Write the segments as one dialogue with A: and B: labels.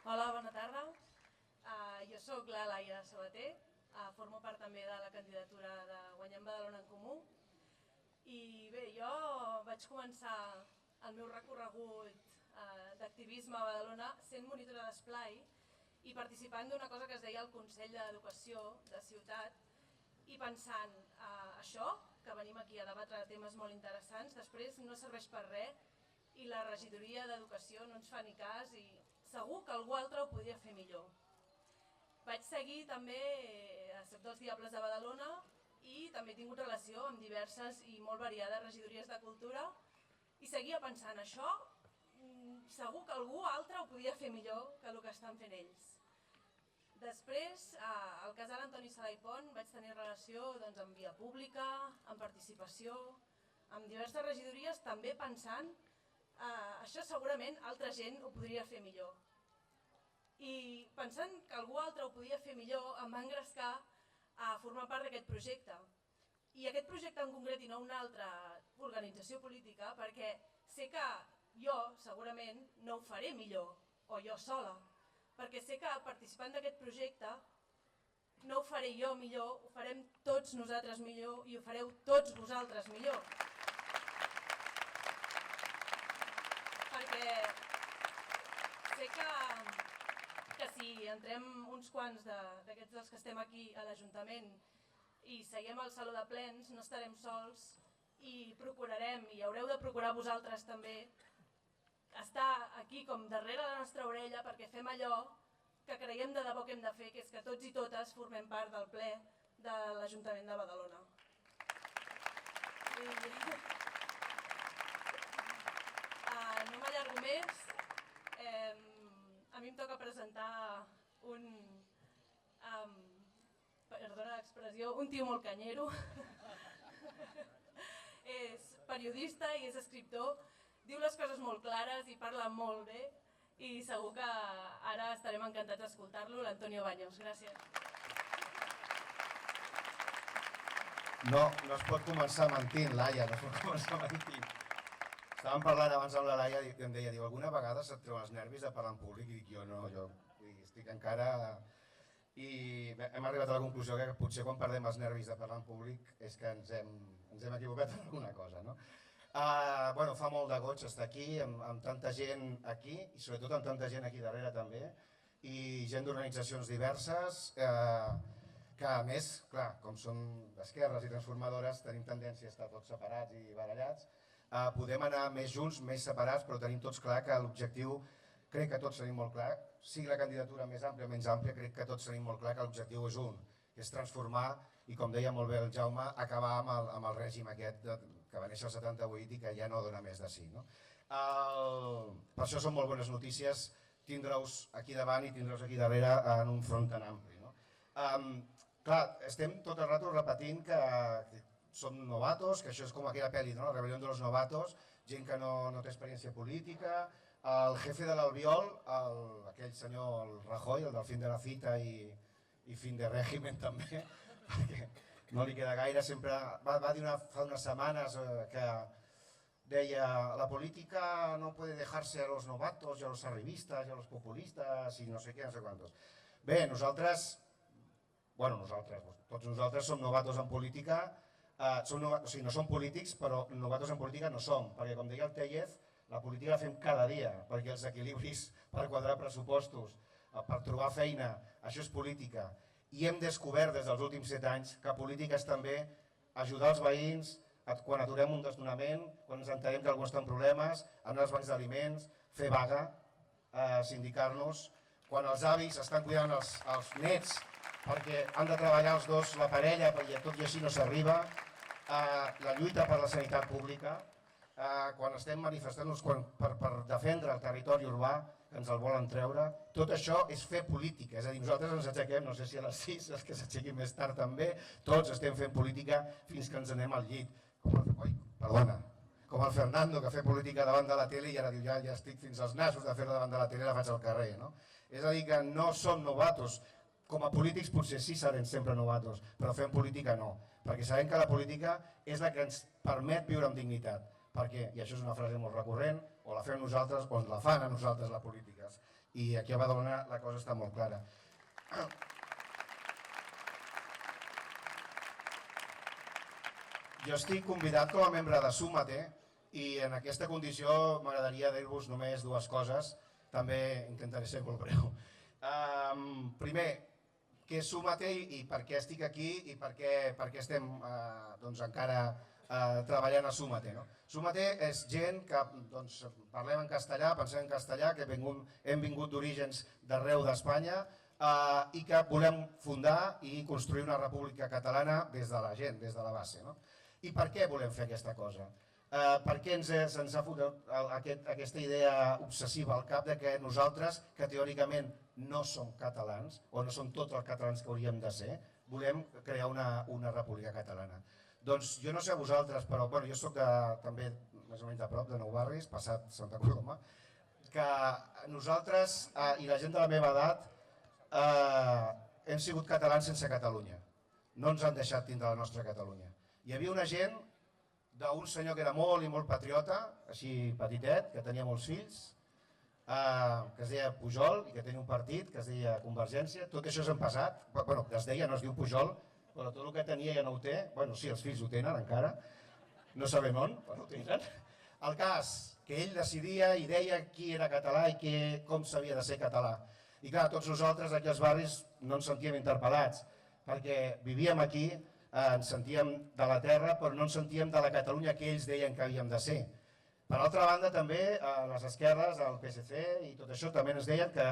A: Hola, bona tarda. Jo sóc la Laia Sabater, formo part també de la candidatura de Guanyem Badalona en Comú. I bé, jo vaig començar el meu recorregut d'activisme a Badalona sent monitora d'esplai i participant d'una cosa que es deia el Consell d'Educació de Ciutat i pensant, això, que venim aquí a debatre temes molt interessants, després no serveix per res i la regidoria d'Educació no ens fa ni cas i segur que algú altre ho podria fer millor. Vaig seguir també a Soc dels Diables de Badalona i també he tingut relació amb diverses i molt variades regidories de cultura i seguia pensant, això segur que algú altre ho podia fer millor que el que estan fent ells. Després, al casal Antoni Sala i Pont, vaig tenir relació amb via pública, amb participació, amb diverses regidories, també pensant això segurament altra gent ho podria fer millor. I pensant que algú altre ho podia fer millor, em va engrescar a formar part d'aquest projecte. I aquest projecte en concret i no una altra organització política, perquè sé que jo segurament no ho faré millor, o jo sola, perquè sé que participant d'aquest projecte no ho faré jo millor, ho farem tots nosaltres millor i ho fareu tots vosaltres millor. Perquè sé que si entrem uns quants d'aquests dels que estem aquí a l'Ajuntament i seguim al Saló de Plens no estarem sols i procurarem, i haureu de procurar vosaltres també, estar aquí com darrere la nostra orella perquè fem allò que creiem de debò que hem de fer, que és que tots i totes formem part del ple de l'Ajuntament de Badalona. No m'allargo més, a mi em toca presentar perdona l'expressió, un tio molt canyero. És periodista i és escriptor, diu les coses molt clares i parla molt bé i segur que ara estarem encantats d'escoltar-lo, l'Antonio Baños. Gràcies.
B: No es pot començar mentint, Laia, no es pot començar mentint. Estàvem parlant abans amb la Laia i em deia, alguna vegada se't treuen els nervis de parlar en públic? I dic, jo no, jo estic encara... I hem arribat a la conclusió que potser quan perdem els nervis de parlar en públic és que ens hem equivocat en alguna cosa, no? Fa molt de goig estar aquí, amb tanta gent aquí, i sobretot amb tanta gent aquí darrere també, i gent d'organitzacions diverses, que a més, clar, com som d'esquerres i transformadores, tenim tendència a estar tots separats i barallats, podem anar més junts, més separats, però tenim tots clar que l'objectiu, crec que tots tenim molt clar, sigui la candidatura més àmplia o menys àmplia, crec que tots tenim molt clar que l'objectiu és un, que és transformar i, com deia molt bé el Jaume, acabar amb el règim aquest que va néixer el 78 i que ja no dona més de si. Per això són molt bones notícies tindre-us aquí davant i tindre-us aquí darrere en un front tan ampli. Clar, estem tot el rato repetint que som novatos, que això és com aquella pel·li, la rebel·lió de los novatos, gent que no té experiència política. El jefe de l'Albiol, aquell senyor, el Rajoy, el del fin de la cita i fin de régimen també, perquè no li queda gaire, sempre va dir fa unes setmanes que deia la política no puede dejarse a los novatos y a los arribistas y a los populistas y no sé qué, no sé cuántos. Bé, tots nosaltres som novatos en política, o sigui, no som polítics, però novatos en política no som, perquè com deia el Tellez, la política la fem cada dia, perquè els equilibris per quadrar pressupostos, per trobar feina, això és política. I hem descobert des dels últims 7 anys que política és també ajudar els veïns quan aturem un desnonament, quan ens entenem que algú està en problemes, anar als bancs d'aliments, fer vaga, sindicar-nos, quan els avis estan cuidant els nets perquè han de treballar els dos, la parella, perquè tot i així no s'arriba, la lluita per la sanitat pública, quan estem manifestant-nos per defendre el territori urbà, que ens el volen treure, tot això és fer política, és a dir, nosaltres ens aixequem, no sé si a les 6, els que s'aixequin més tard també, tots estem fent política fins que ens anem al llit. Com el Fernando, que fa política davant de la tele i ara diu, ja estic fins als nassos de fer-la davant de la tele, la faig al carrer. És a dir, que no som novatos. Com a polítics potser sí serem sempre novatos, però fem política no, perquè sabem que la política és la que ens permet viure amb dignitat, perquè, i això és una frase molt recurrent, o la fem nosaltres o ens la fan a nosaltres la política. i aquí a Badalona la cosa està molt clara. Jo estic convidat com a membre de Súmate i en aquesta condició m'agradaria dir-vos només dues coses, també intentaré ser molt breu. Primer, què és Súmate i per què estic aquí i per què estem encara treballant a Súmate. Súmate és gent que parlem en castellà, pensem en castellà, que hem vingut d'orígens d'arreu d'Espanya i que volem fundar i construir una república catalana des de la gent, des de la base. I per què volem fer aquesta cosa? Per què se'ns ha fotut aquesta idea obsessiva al cap de que nosaltres, que teòricament no som catalans, o no som tots els catalans que hauríem de ser, volem crear una república catalana? Doncs jo no sé a vosaltres, però jo soc també més o menys a prop de Nou Barris, passat Santa Coloma, que nosaltres i la gent de la meva edat hem sigut catalans sense Catalunya. No ens han deixat tindre la nostra Catalunya. Hi havia una gent d'un senyor que era molt i molt patriota, així petitet, que tenia molts fills, que es deia Pujol i que tenia un partit que es deia Convergència. Tot això és en passat, que es deia, no es diu Pujol, però tot el que tenia ja no ho té. Sí, els fills ho tenen encara, no sabem on, però ho tenen. El cas, que ell decidia i deia qui era català i com s'havia de ser català. I clar, tots nosaltres aquí als barris no ens sentíem interpel·lats, perquè vivíem aquí, ens sentíem de la terra, però no ens sentíem de la Catalunya que ells deien que havíem de ser. Per altra banda, també, les esquerres, el PSC i tot això, també ens deien que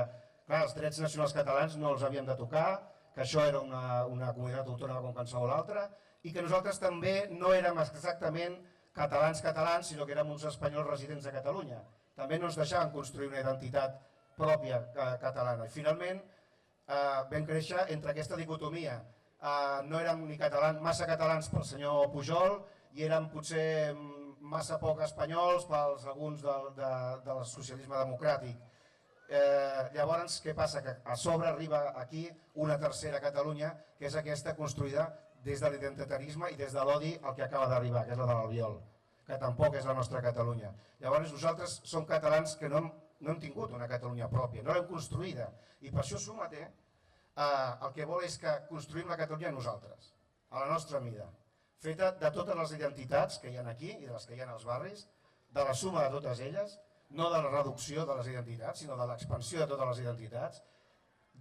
B: els drets nacionals catalans no els havíem de tocar, que això era una comunitat autònoma com qualsevol altra, i que nosaltres també no érem exactament catalans, sinó que érem uns espanyols residents a Catalunya. També no ens deixaven construir una identitat pròpia catalana. I finalment vam créixer entre aquesta dicotomia. No érem ni massa catalans pel senyor Pujol i érem potser massa poc espanyols pels alguns del socialisme democràtic. Llavors, què passa? Que a sobre arriba aquí una tercera Catalunya, que és aquesta construïda des de l'identitarisme i des de l'odi al que acaba d'arribar, que és la de l'Albiol, que tampoc és la nostra Catalunya. Llavors, nosaltres som catalans que no hem tingut una Catalunya pròpia, no l'hem construïda. I per això Súmate el que vol és que construïm la Catalunya nosaltres, a la nostra mida, feta de totes les identitats que hi ha aquí i de les que hi ha als barris, de la suma de totes elles, no de la reducció de les identitats, sinó de l'expansió de totes les identitats.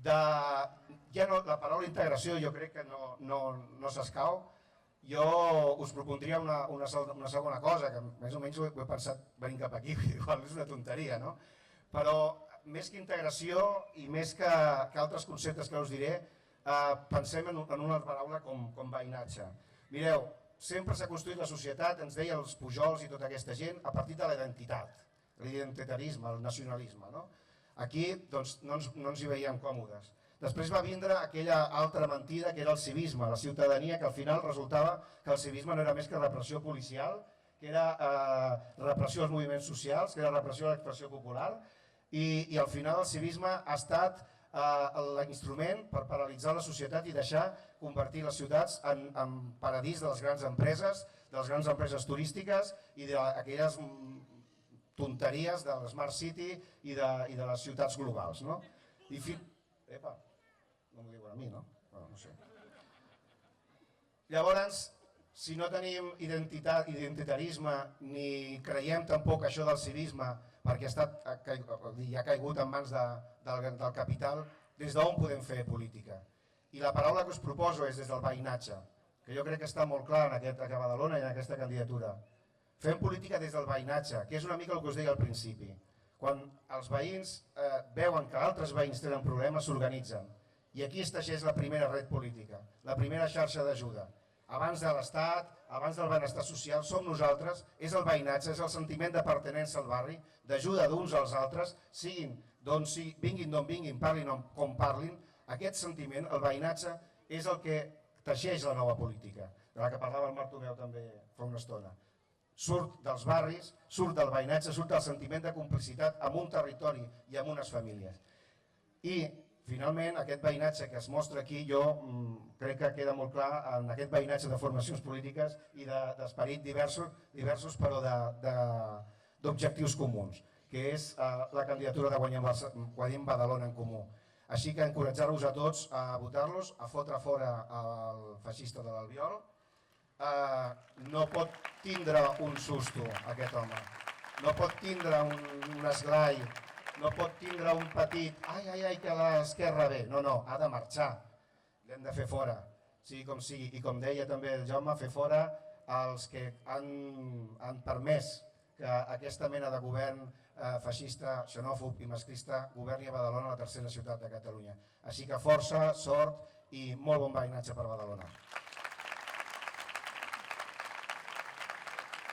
B: La paraula integració jo crec que no s'escau. Jo us propondria una segona cosa, que més o menys ho he pensat venint cap aquí, igual és una tonteria, no? Però més que integració i més que altres conceptes que us diré, pensem en una paraula com veïnatge. Mireu, sempre s'ha construït la societat, ens deia els Pujols i tota aquesta gent, a partir de la identitat, l'identitarisme, el nacionalisme. Aquí no ens hi veiem còmodes. Després va vindre aquella altra mentida que era el civisme, la ciutadania, que al final resultava que el civisme no era més que repressió policial, que era repressió als moviments socials, que era repressió a l'expressió popular, i al final el civisme ha estat l'instrument per paralitzar la societat i deixar convertir les ciutats en paradís de les grans empreses turístiques i d'aquelles tonteries de l'Smart City i de les ciutats globals. Epa, no m'ho diuen a mi, no? No sé. Llavors, si no tenim identitarisme ni creiem tampoc això del civisme perquè ha caigut en mans del capital, des d'on podem fer política? I la paraula que us proposo és des del veïnatge, que jo crec que està molt clar a Badalona i en aquesta candidatura. Fem política des del veïnatge, que és una mica el que us deia al principi. Quan els veïns veuen que altres veïns tenen problemes, s'organitzen. I aquí es teixeix la primera red política, la primera xarxa d'ajuda. Abans de l'Estat, abans del benestar social, som nosaltres, és el veïnatge, és el sentiment de pertinença al barri, d'ajuda d'uns als altres, vinguin d'on vinguin, parlin com parlin. Aquest sentiment, el veïnatge, és el que teixeix la nova política, de la que parlava el Marc Tomeu també fa una estona. Surt dels barris, surt del veïnatge, surt del sentiment de complicitat amb un territori i amb unes famílies. I, finalment, aquest veïnatge que es mostra aquí, jo crec que queda molt clar en aquest veïnatge de formacions polítiques i d'esperit diversos, però d'objectius comuns, que és la candidatura de Guanyem Badalona en Comú. Així que encoratjar-vos a tots a votar-los, a fotre fora el feixista de l'Albiol. No pot tindre un susto aquest home, no pot tindre un esglai, no pot tindre un petit ai, que l'esquerra ve. No, ha de marxar, l'hem de fer fora, sigui com sigui. I com deia també el Jaume, fer fora els que han permès que aquesta mena de govern feixista, xenòfob i masclista governi a Badalona, la tercera ciutat de Catalunya. Així que força, sort i molt bon veïnatge per Badalona.